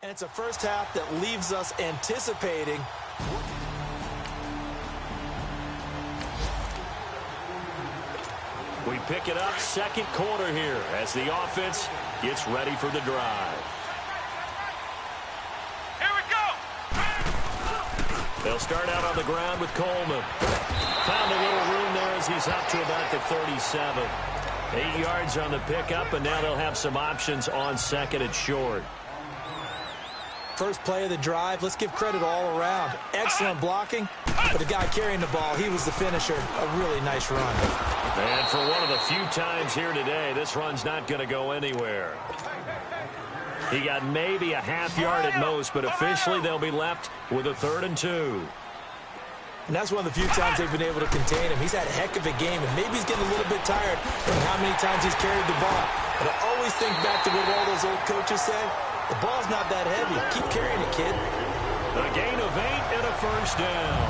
And it's a first half that leaves us anticipating. We pick it up second quarter here as the offense gets ready for the drive. Here we go. They'll start out on the ground with Coleman. Found a little room there as he's up to about the 37. 8 yards on the pickup, and now they'll have some options on second and short. First play of the drive, let's give credit all around. Excellent blocking, but the guy carrying the ball, he was the finisher. A really nice run. And for one of the few times here today, this run's not going to go anywhere. He got maybe a half yard at most, but officially they'll be left with a 3rd and 2. And that's one of the few times they've been able to contain him. He's had a heck of a game, and maybe he's getting a little bit tired from how many times he's carried the ball. But I always think back to what all those old coaches say. The ball's not that heavy. Keep carrying it, kid. A gain of 8 and a first down.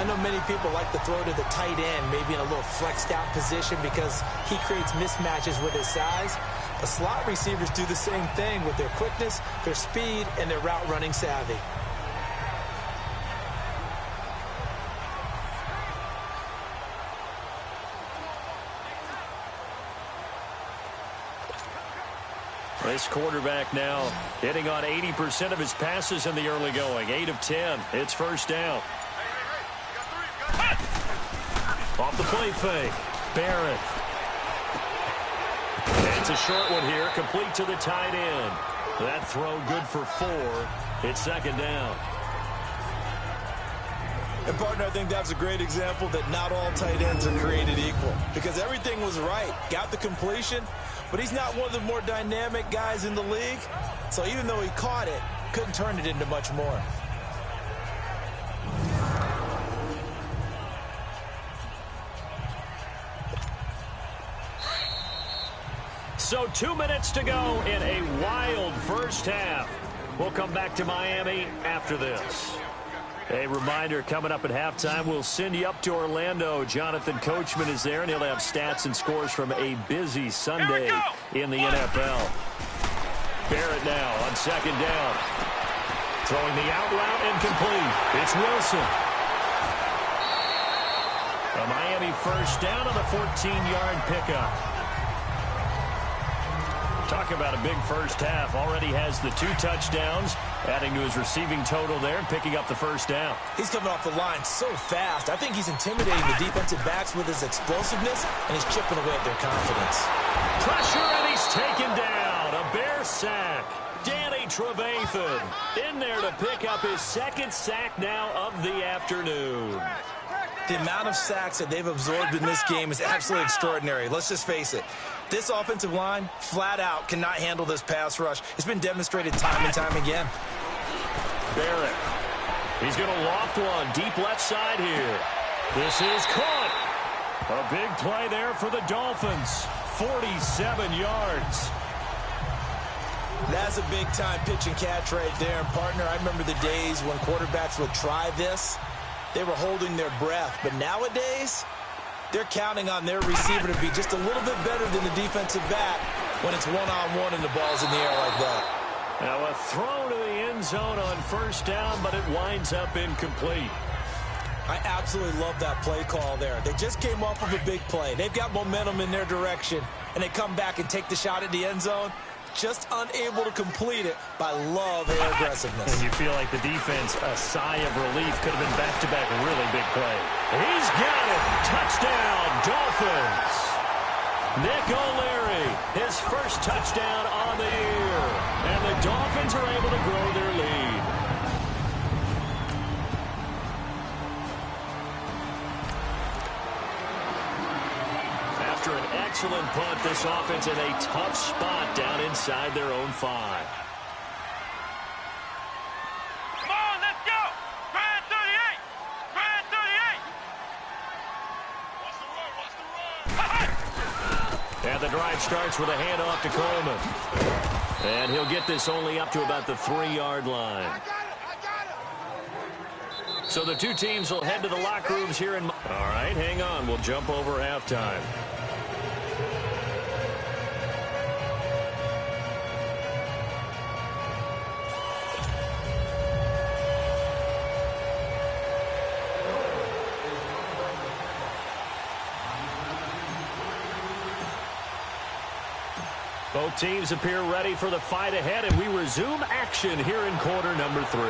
I know many people like to throw to the tight end, maybe in a little flexed out position because he creates mismatches with his size. But slot receivers do the same thing with their quickness, their speed, and their route running savvy. This quarterback now hitting on 80% of his passes in the early going. 8 of 10. It's first down. Off the play fake. Barrett. It's a short one here. Complete to the tight end. That throw good for 4. It's second down. And, partner, I think that's a great example that not all tight ends are created equal. Because everything was right. Got the completion, but he's not one of the more dynamic guys in the league. So even though he caught it, couldn't turn it into much more. So 2 minutes to go in a wild first half. We'll come back to Miami after this. A reminder, coming up at halftime, we'll send you up to Orlando. Jonathan Coachman is there, and he'll have stats and scores from a busy Sunday in the NFL. Barrett now on second down. Throwing the out route incomplete. It's Wilson. A Miami first down on the 14-yard pickup. Talk about a big first half. Already has the 2 touchdowns, adding to his receiving total there and picking up the first down. He's coming off the line so fast. I think he's intimidating the defensive backs with his explosiveness, and he's chipping away at their confidence. Pressure, and he's taken down. A Bear sack. Danny Trevathan in there to pick up his 2nd sack now of the afternoon. The amount of sacks that they've absorbed in this game is absolutely extraordinary. Let's just face it. This offensive line, flat out, cannot handle this pass rush. It's been demonstrated time and time again. Barrett. He's going to loft one deep left side here. This is caught. A big play there for the Dolphins. 47 yards. That's a big-time pitch and catch right there. And, partner, I remember the days when quarterbacks would try this. They were holding their breath. But nowadays, they're counting on their receiver to be just a little bit better than the defensive back when it's one-on-one and the ball's in the air like that. Now a throw to the end zone on first down, but it winds up incomplete. I absolutely love that play call there. They just came off of a big play. They've got momentum in their direction, and they come back and take the shot at the end zone. Just unable to complete it, but I love their aggressiveness. And you feel like the defense, a sigh of relief, could have been back-to-back really big play. He's got it. Touchdown, Dolphins. Nick O'Leary, his first touchdown on the year. And the Dolphins are able to grow their lead. After an excellent punt, this offense in a tough spot down inside their own 5. Come on, let's go. Grand 38. Grand 38. And the drive starts with a handoff to Coleman. And he'll get this only up to about the 3-yard line. I got it. So the two teams will head to the locker rooms here in... All right, hang on. We'll jump over halftime. Both teams appear ready for the fight ahead, and we resume action here in quarter number 3.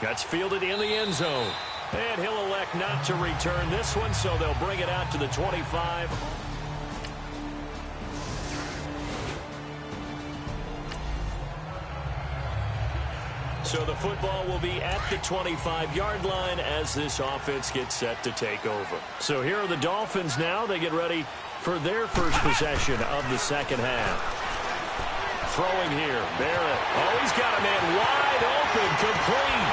That's fielded in the end zone. And he'll elect not to return this one, so they'll bring it out to the 25. So the football will be at the 25-yard line as this offense gets set to take over. So here are the Dolphins now. They get ready for their first possession of the second half. Throwing here, Barrett. Oh, he's got a man wide open, complete.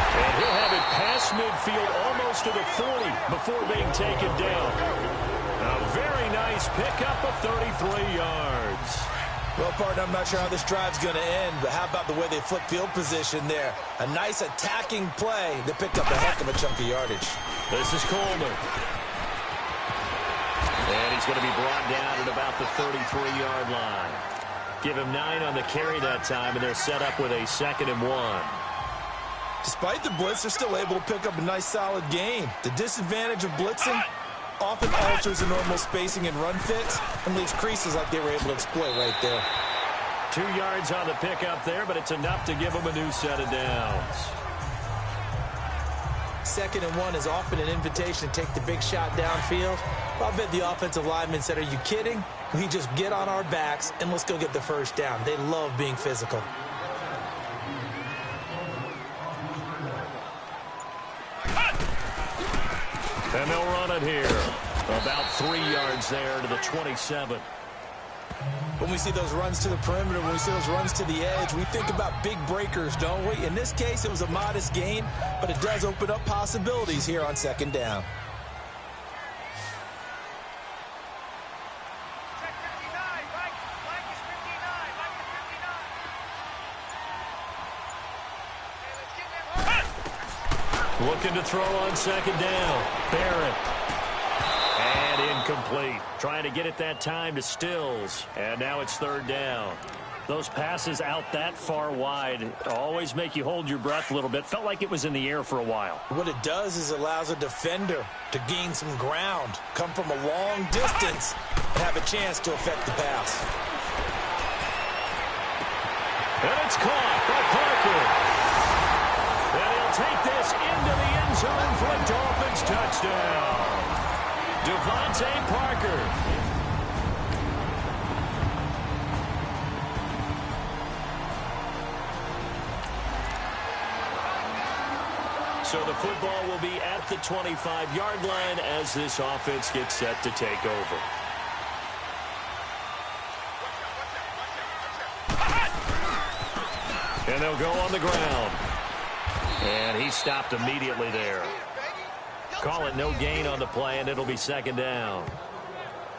And he'll have it past midfield almost to the 40 before being taken down. A very nice pickup of 33 yards. Well, partner, I'm not sure how this drive's going to end, but how about the way they flip field position there? A nice attacking play. They picked up a heck of a chunk of yardage. This is Coleman. And he's going to be brought down at about the 33-yard line. Give him 9 on the carry that time, and they're set up with a 2nd and 1. Despite the blitz, they're still able to pick up a nice, solid gain. The disadvantage of blitzing often alters the normal spacing and run fits and leaves creases like they were able to exploit right there. 2 yards on the pickup there, but it's enough to give them a new set of downs. 2nd and 1 is often an invitation to take the big shot downfield. Well, I bet the offensive lineman said, "Are you kidding? We just get on our backs and let's go get the first down." They love being physical. And they'll run it here. About 3 yards there to the 27. When we see those runs to the perimeter, when we see those runs to the edge, we think about big breakers, don't we? In this case, it was a modest gain, but it does open up possibilities here on 2nd down. Looking to throw on 2nd down. Barrett. And incomplete. Trying to get it that time to Stills. And now it's 3rd down. Those passes out that far wide always make you hold your breath a little bit. Felt like it was in the air for a while. What it does is it allows a defender to gain some ground, come from a long distance, and have a chance to affect the pass. And it's caught by Parker. And he'll take this into the end zone for a Dolphins touchdown. Devontae Parker. So the football will be at the 25-yard line as this offense gets set to take over. And they'll go on the ground. And he stopped immediately there. Call it no gain on the play, and it'll be 2nd down.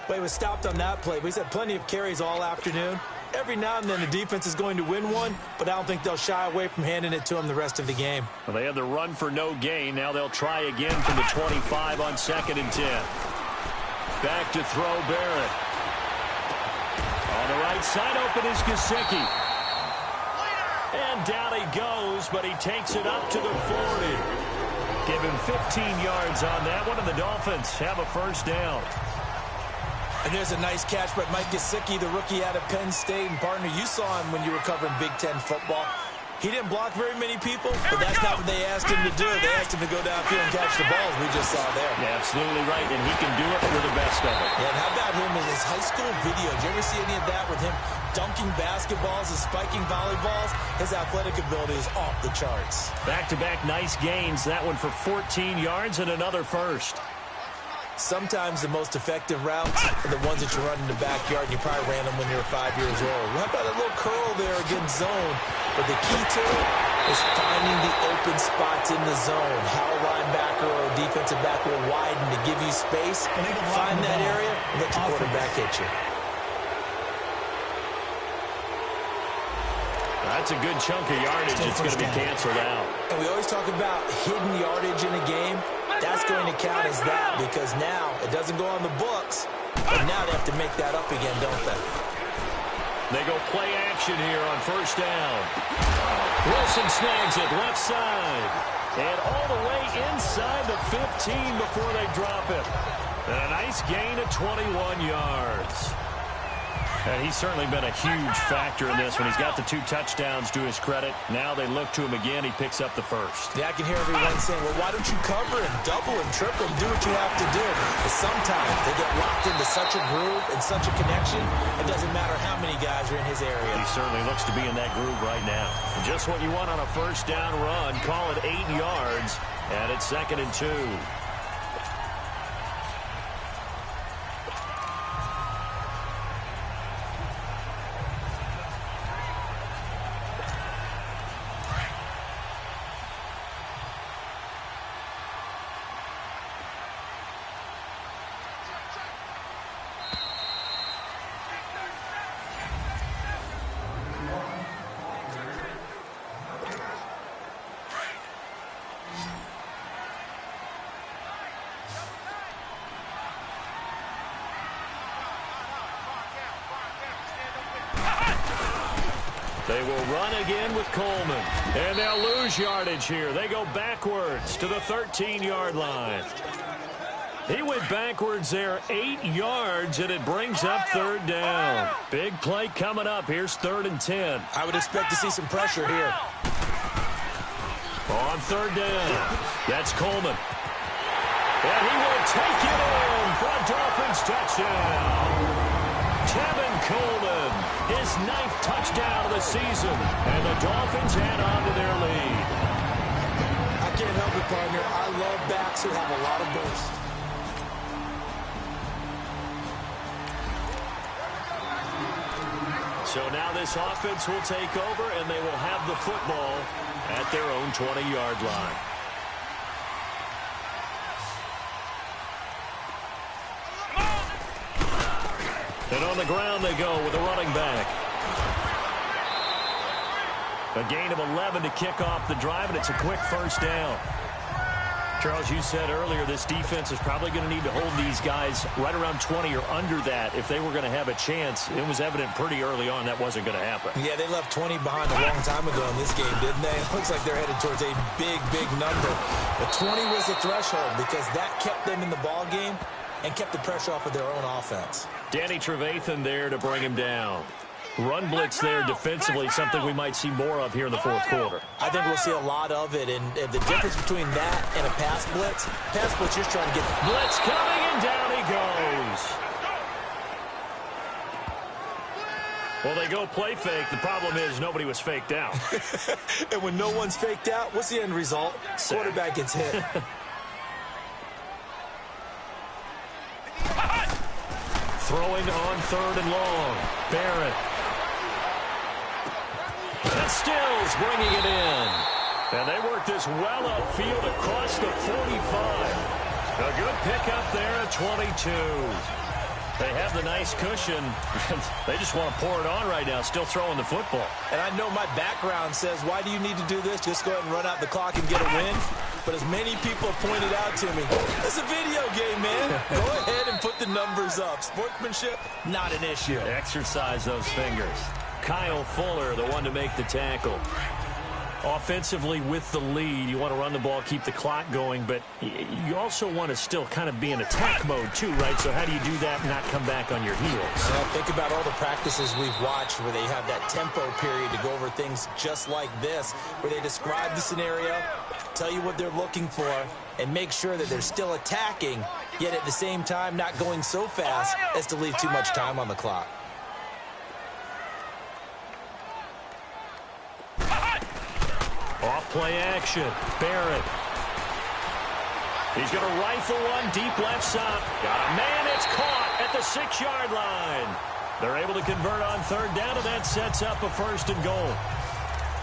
Well, he was stopped on that play, but he's had plenty of carries all afternoon. Every now and then the defense is going to win one, but I don't think they'll shy away from handing it to him the rest of the game. Well, they had the run for no gain. Now they'll try again from the 25 on 2nd and 10. Back to throw Barrett. On the right side, open is Gesicki. And down he goes, but he takes it up to the 40. Give him 15 yards on that one, and the Dolphins have a 1st down. And there's a nice catch by Mike Gesicki, the rookie out of Penn State. And, partner, you saw him when you were covering Big Ten football. He didn't block very many people, but that's not what they asked him to do. They asked him to go downfield and catch the balls we just saw there. Yeah, absolutely right, and he can do it for the best of it. Yeah, and how about him in his high school video? Did you ever see any of that with him dunking basketballs and spiking volleyballs? His athletic ability is off the charts. Back-to-back nice gains. That one for 14 yards and another 1st. Sometimes the most effective routes are the ones that you run in the backyard, and you probably ran them when you were 5 years old. How about a little curl there against zone? But the key to it is finding the open spots in the zone. How a linebacker or a defensive back will widen to give you space. Find that area and let your quarterback hit you. That's a good chunk of yardage. It's going to be canceled out. And we always talk about hidden yardage in a game. That's going to count as that because now it doesn't go on the books, but now they have to make that up again, don't they? They go play action here on 1st down. Wilson snags it left side. And all the way inside the 15 before they drop it. And a nice gain of 21 yards. And he's certainly been a huge factor in this when he's got the 2 touchdowns to his credit. Now they look to him again. He picks up the first. Yeah, I can hear everyone saying, well, why don't you cover and double and triple and do what you have to do? But sometimes they get locked into such a groove and such a connection, it doesn't matter how many guys are in his area. He certainly looks to be in that groove right now. Just what you want on a first down run. Call it 8 yards, and it's 2nd and 2. They will run again with Coleman. And they'll lose yardage here. They go backwards to the 13-yard line. He went backwards there 8 yards, and it brings up 3rd down. Big play coming up. Here's 3rd and 10. I would expect to see some pressure here. On 3rd down, that's Coleman. And he will take it in for a Dolphins touchdown. Tevin Coleman, his 9th touchdown of the season, and the Dolphins add on to their lead. I can't help it, partner. I love backs who have a lot of burst. So now this offense will take over, and they will have the football at their own 20-yard line. And on the ground they go with a running back. A gain of 11 to kick off the drive, and it's a quick first down. Charles, you said earlier this defense is probably going to need to hold these guys right around 20 or under that if they were going to have a chance. It was evident pretty early on that wasn't going to happen. Yeah, they left 20 behind a long time ago in this game, didn't they? It looks like they're headed towards a big, big number. But 20 was the threshold because that kept them in the ball game and kept the pressure off of their own offense. Danny Trevathan there to bring him down. Run blitz there defensively, something we might see more of here in the 4th quarter. I think we'll see a lot of it, and the difference between that and a pass blitz you're trying to get. Blitz coming, and down he goes. Well, they go play fake. The problem is nobody was faked out. And when no one's faked out, what's the end result? Quarterback gets hit. Throwing on 3rd and long. Barrett. And Stills bringing it in. And they work this well upfield across the 45. A good pickup there at 22. They have the nice cushion. They just want to pour it on right now, still throwing the football. And I know my background says, why do you need to do this? Just go ahead and run out the clock and get a win. But as many people have pointed out to me, it's a video game, man. Go ahead and put the numbers up. Sportsmanship, not an issue. Exercise those fingers. Kyle Fuller, the one to make the tackle. Offensively with the lead, you want to run the ball, keep the clock going, but you also want to still kind of be in attack mode too, right? So how do you do that and not come back on your heels? Well, think about all the practices we've watched where they have that tempo period to go over things just like this, where they describe the scenario, tell you what they're looking for, and make sure that they're still attacking, yet at the same time not going so fast as to leave too much time on the clock. Off play action. Barrett. He's going to rifle one deep left side. Got a man. It's caught at the 6-yard line. They're able to convert on 3rd down, and that sets up a 1st and goal.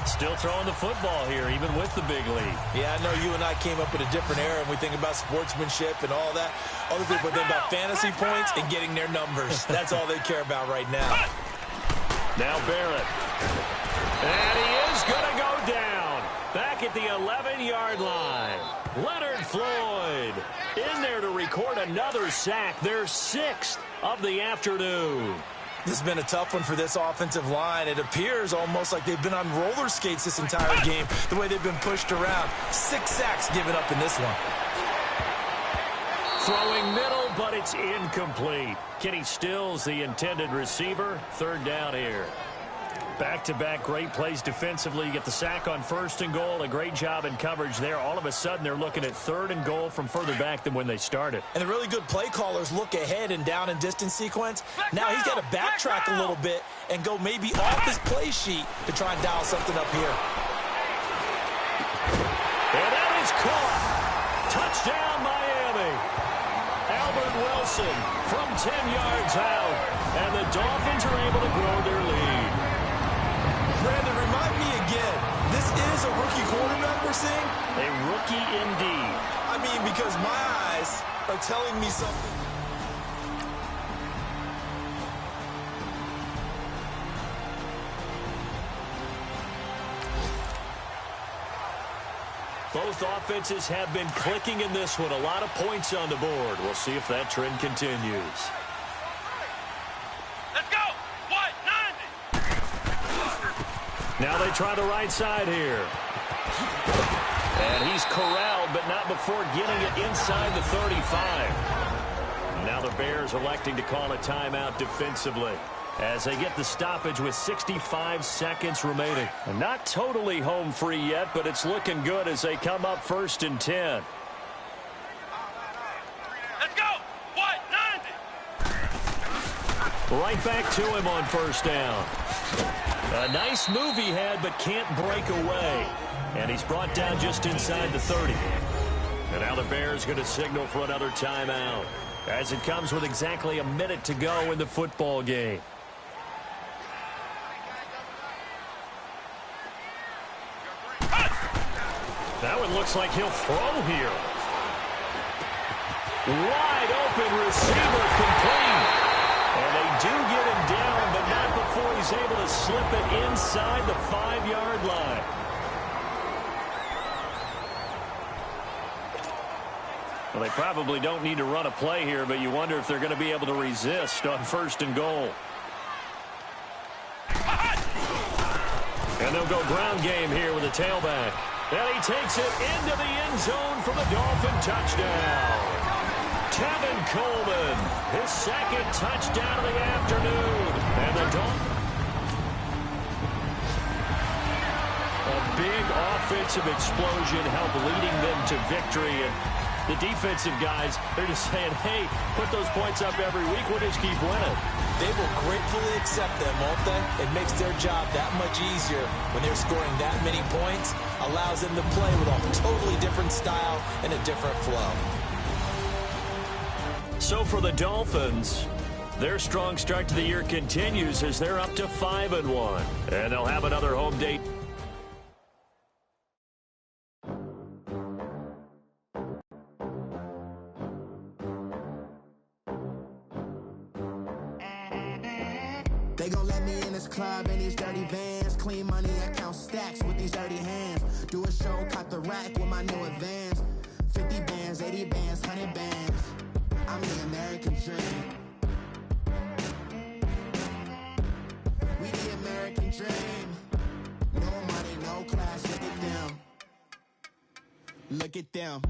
Still throwing the football here, even with the big lead. Yeah, I know you and I came up in a different era, and we think about sportsmanship and all that. Other people think about fantasy points and getting their numbers. That's all they care about right now. Now Barrett. And he is going to go down. Back at the 11-yard line. Leonard Floyd in there to record another sack. Their 6th of the afternoon. This has been a tough one for this offensive line. It appears almost like they've been on roller skates this entire game, the way they've been pushed around. 6 sacks given up in this one. Throwing middle, but it's incomplete. Kenny Stills, the intended receiver. Third down here. Back-to-back great plays defensively. You get the sack on 1st and goal. A great job in coverage there. All of a sudden, they're looking at 3rd and goal from further back than when they started. And the really good play callers look ahead and down and distance sequence. Now he's got to backtrack a little bit and go maybe off his play sheet to try and dial something up here. And that is caught. Touchdown, Miami. Albert Wilson from 10 yards out. And the Dolphins are able to grow their lead. Brandon, remind me again, this is a rookie quarterback we're seeing? A rookie indeed. I mean, because my eyes are telling me something. Both offenses have been clicking in this one. A lot of points on the board. We'll see if that trend continues. Let's go. What? 90. Now they try the right side here. And he's corralled, but not before getting it inside the 35. Now the Bears electing to call a timeout defensively as they get the stoppage with 65 seconds remaining. And not totally home free yet, but it's looking good as they come up 1st and 10. Let's go. What? 90. Right back to him on 1st down. A nice move he had, but can't break away. And he's brought down just inside the 30. And now the Bears going to signal for another timeout as it comes with exactly a minute to go in the football game. That one looks like he'll throw here. Wide open receiver complete. And they do get him down, but not before he's able to slip it inside the 5-yard line. Well, they probably don't need to run a play here, but you wonder if they're going to be able to resist on 1st and goal. And they'll go ground game here with a tailback. And he takes it into the end zone for the Dolphin touchdown. Tevin Coleman, his 2nd touchdown of the afternoon. And the Dolphins. A big offensive explosion helped leading them to victory. And the defensive guys, they're just saying, hey, put those points up every week. We'll just keep winning. They will gratefully accept them, won't they? It makes their job that much easier when they're scoring that many points. Allows them to play with a totally different style and a different flow. So for the Dolphins, their strong start to the year continues as they're up to 5-1. And they'll have another home date. They gon' let me in this club in these dirty vans. Clean money, I count stacks with these dirty hands. Do a show, cut the rack with my new advance. 50 bands, 80 bands, 100 bands. I'm the American dream. We the American dream. No money, no class, look at them. Look at them,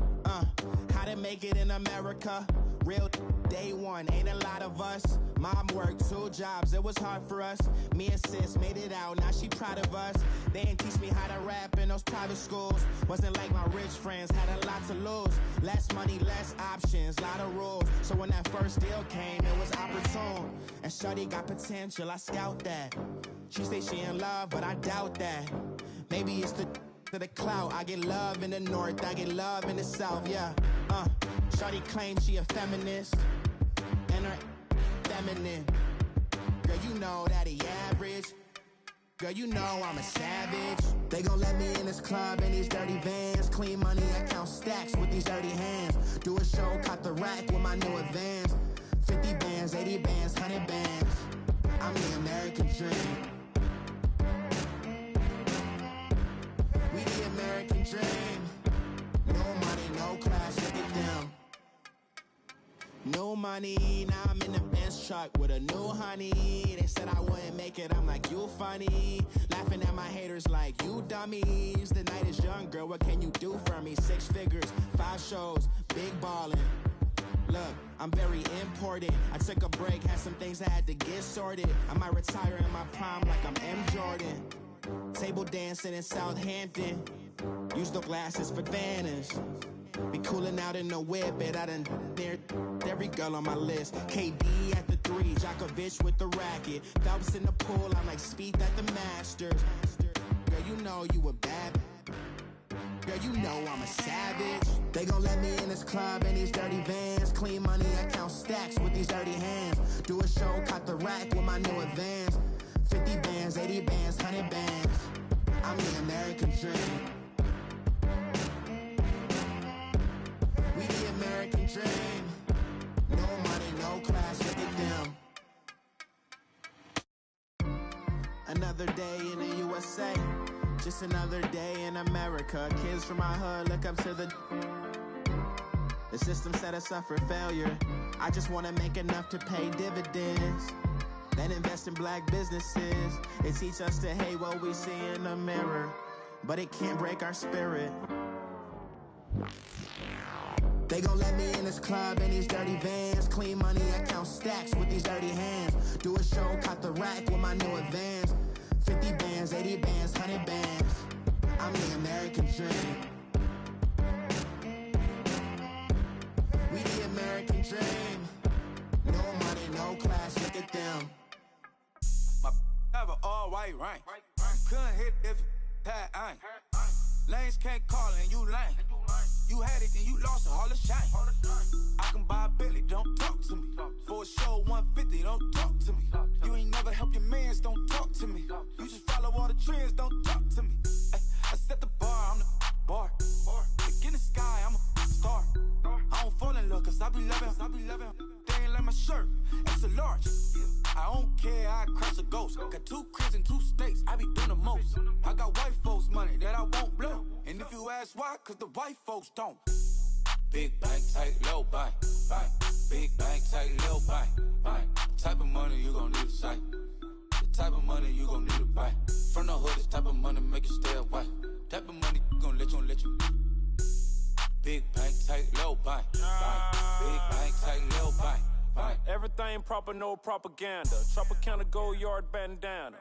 how to make it in America. Real day one, ain't a lot of us. Mom worked 2 jobs, it was hard for us. Me and sis made it out, now she proud of us. They didn't teach me how to rap in those private schools. Wasn't like my rich friends, had a lot to lose. Less money, less options, lot of rules. So when that first deal came, it was opportune. And shorty got potential, I scout that. She say she in love, but I doubt that. Maybe it's to the clout. I get love in the north, I get love in the south, yeah. Shorty claims she a feminist, and her feminine. Girl, you know that he average. Girl, you know I'm a savage. They gon' let me in this club in these dirty vans. Clean money, I count stacks with these dirty hands. Do a show, cut the rack with my new advance. 50 bands, 80 bands, 100 bands. I'm the American dream. We the American dream. No money, no class, look at them. No money, now I'm in the Benz truck with a new honey. They said I wouldn't make it, I'm like, you funny. Laughing at my haters like, you dummies. The night is young, girl, what can you do for me? 6 figures, 5 shows, big ballin'. Look, I'm very important. I took a break, had some things I had to get sorted. I might retire in my prime like I'm M. Jordan. Table dancing in Southampton. Use the glasses for Vanish. Be cooling out in the whip, but I done near every girl on my list. KD at the 3, Djokovic with the racket. Phelps in the pool, I'm like Spieth at the Masters. Girl, you know you a bad. Girl, you know I'm a savage. They gon' let me in this club in these dirty vans. Clean money, I count stacks with these dirty hands. Do a show, caught the rack with my new advance. 50 bands, 80 bands, 100 bands. I'm the American dream. We the American dream. No money, no class, look at them. Another day in the USA. Just another day in America. Kids from my hood look up to the system set us up for failure. I just wanna make enough to pay dividends. Then invest in black businesses. It teach us to hate what we see in the mirror, but it can't break our spirit. They gon' let me in this club in these dirty vans. Clean money, I count stacks with these dirty hands. Do a show, caught the rack with my new advance. 50 bands, 80 bands, 100 bands. I'm the American dream. We the American dream. No money, no class, look at them. My have an all-white rank. Couldn't hit if it had ain't. Lanes can't call and you lame. You had it, then you lost it, all the shame. I can buy a Billy, don't talk to me. For a show, 150, don't talk to me. You ain't never help your mans, don't talk to me. You just follow all the trends, don't talk to me. I set the bar, I'm the bar. Look in the sky, I'm a star. I don't fall in love, cause I be loving. They ain't like my shirt, it's a large. I don't care, I crash a ghost. Got 2 cribs in 2 states, I be doing the most. I got white folks' money that I won't blow. And if you ask why, cause the white folks don't. Big bank, tight, low bank, bank. Big bank, tight, low bank, bank. Type of money you gon' need to sight. The type of money you gon' need to buy. From the hood, this type of money make you stay away. Type of money gon' let you. Big bank, tight, low bank, bank. Big bank, tight, low bank, bank. Everything proper, no propaganda. Tropicana gold yard bandana.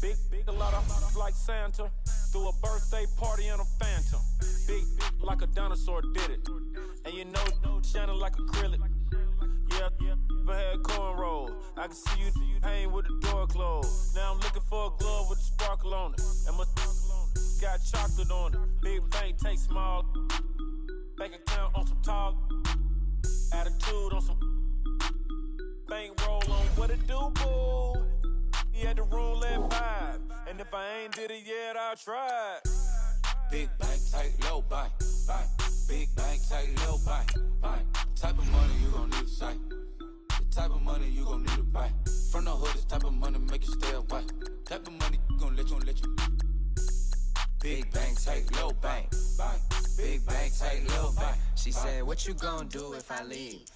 Big, a lot of like Santa. Threw a birthday party in a phantom. Big like a dinosaur did it. And you know, shining like acrylic. Yeah, I had cornrows. I can see you hang with the door closed. Now I'm looking for a glove with a sparkle on it. And my got chocolate on it. Big bank, take small. Bank account on some talk. Attitude on some. Bank roll on what it do, boo. He had the roulette vibe. And if I ain't did it yet, I'll try. Big bank, tight, low bank, bank. Big bank, tight, low bank, bank. Type of money you gon' need to sight. The type of money you gon' need to buy. From the hood, this type of money make you stay away. Type of money gon' let you. Big bank, tight, low bank, bank. Big bank, tight, low bank. She said, what you gon' do if I leave?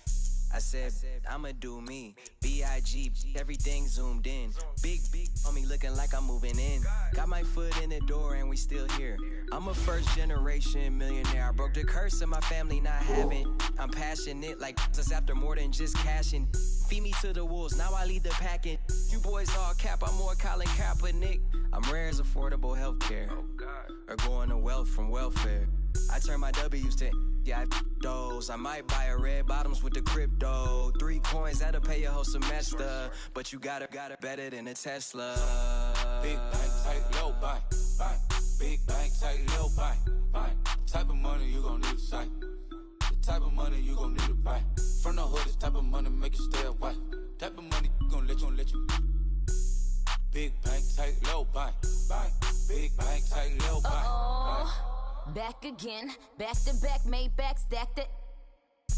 I said, I'ma do me. B.I.G. Everything zoomed in. Big on me looking like I'm moving in. Got my foot in the door and we still here. I'm a first generation millionaire. I broke the curse of my family not having. I'm passionate like us after more than just cashing. Feed me to the wolves, now I lead the packing. You boys all cap, I'm more Colin Kaepernick. I'm rare as affordable healthcare. Or going to wealth from welfare. I turn my W's to those. I might buy a red bottoms with the crypto. 3 coins, that'll pay your whole semester. But you got it better than a Tesla. Big bank, tight, low bank, bank. Big bank, tight, low bank, bank. Type of money you gon' need to sight. The type of money you gon' need to buy. From the hood, this type of money make you stay away. Type of money gon' let you. Big bank, tight, low bank, bank. Big bank, tight, low bank, bank. Back again, back to back, made back, stacked it.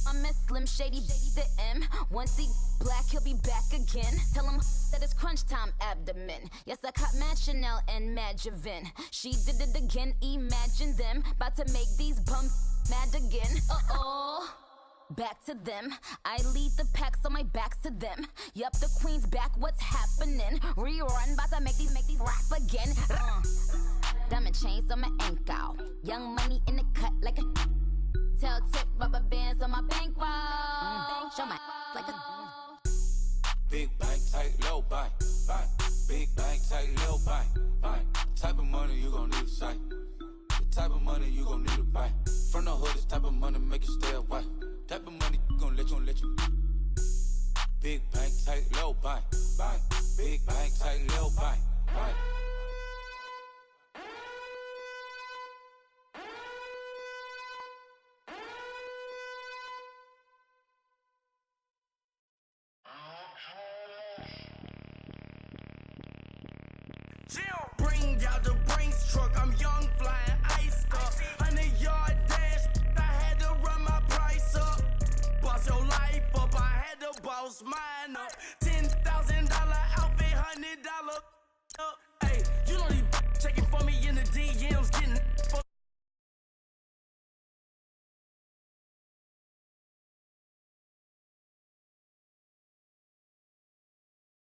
I'm a Slim Shady, the M. Once he black, he'll be back again. Tell him that it's crunch time abdomen. Yes, I caught Mad Chanel and Mad Javin. She did it again, imagine them. About to make these bumps mad again. Back to them. I lead the pack, so my back's to them. Yup, the queen's back, what's happening? Rerun, bout to make these rap again. Diamond chains on my ankle. Young money in the cut like a Tell tip rubber bands on my bankroll. Show my like a Big bank, tight, low bank, bank. Big bank, tight, low bank, bank. Type of money you gon' need to sight. The type of money you gon' need to buy. From the hood, this type of money make you stay away. Type of money gon' let you. Big bank, tight, low bank, bank. Big bank, tight, low bank, bank. Bring out the Brinks truck, I'm young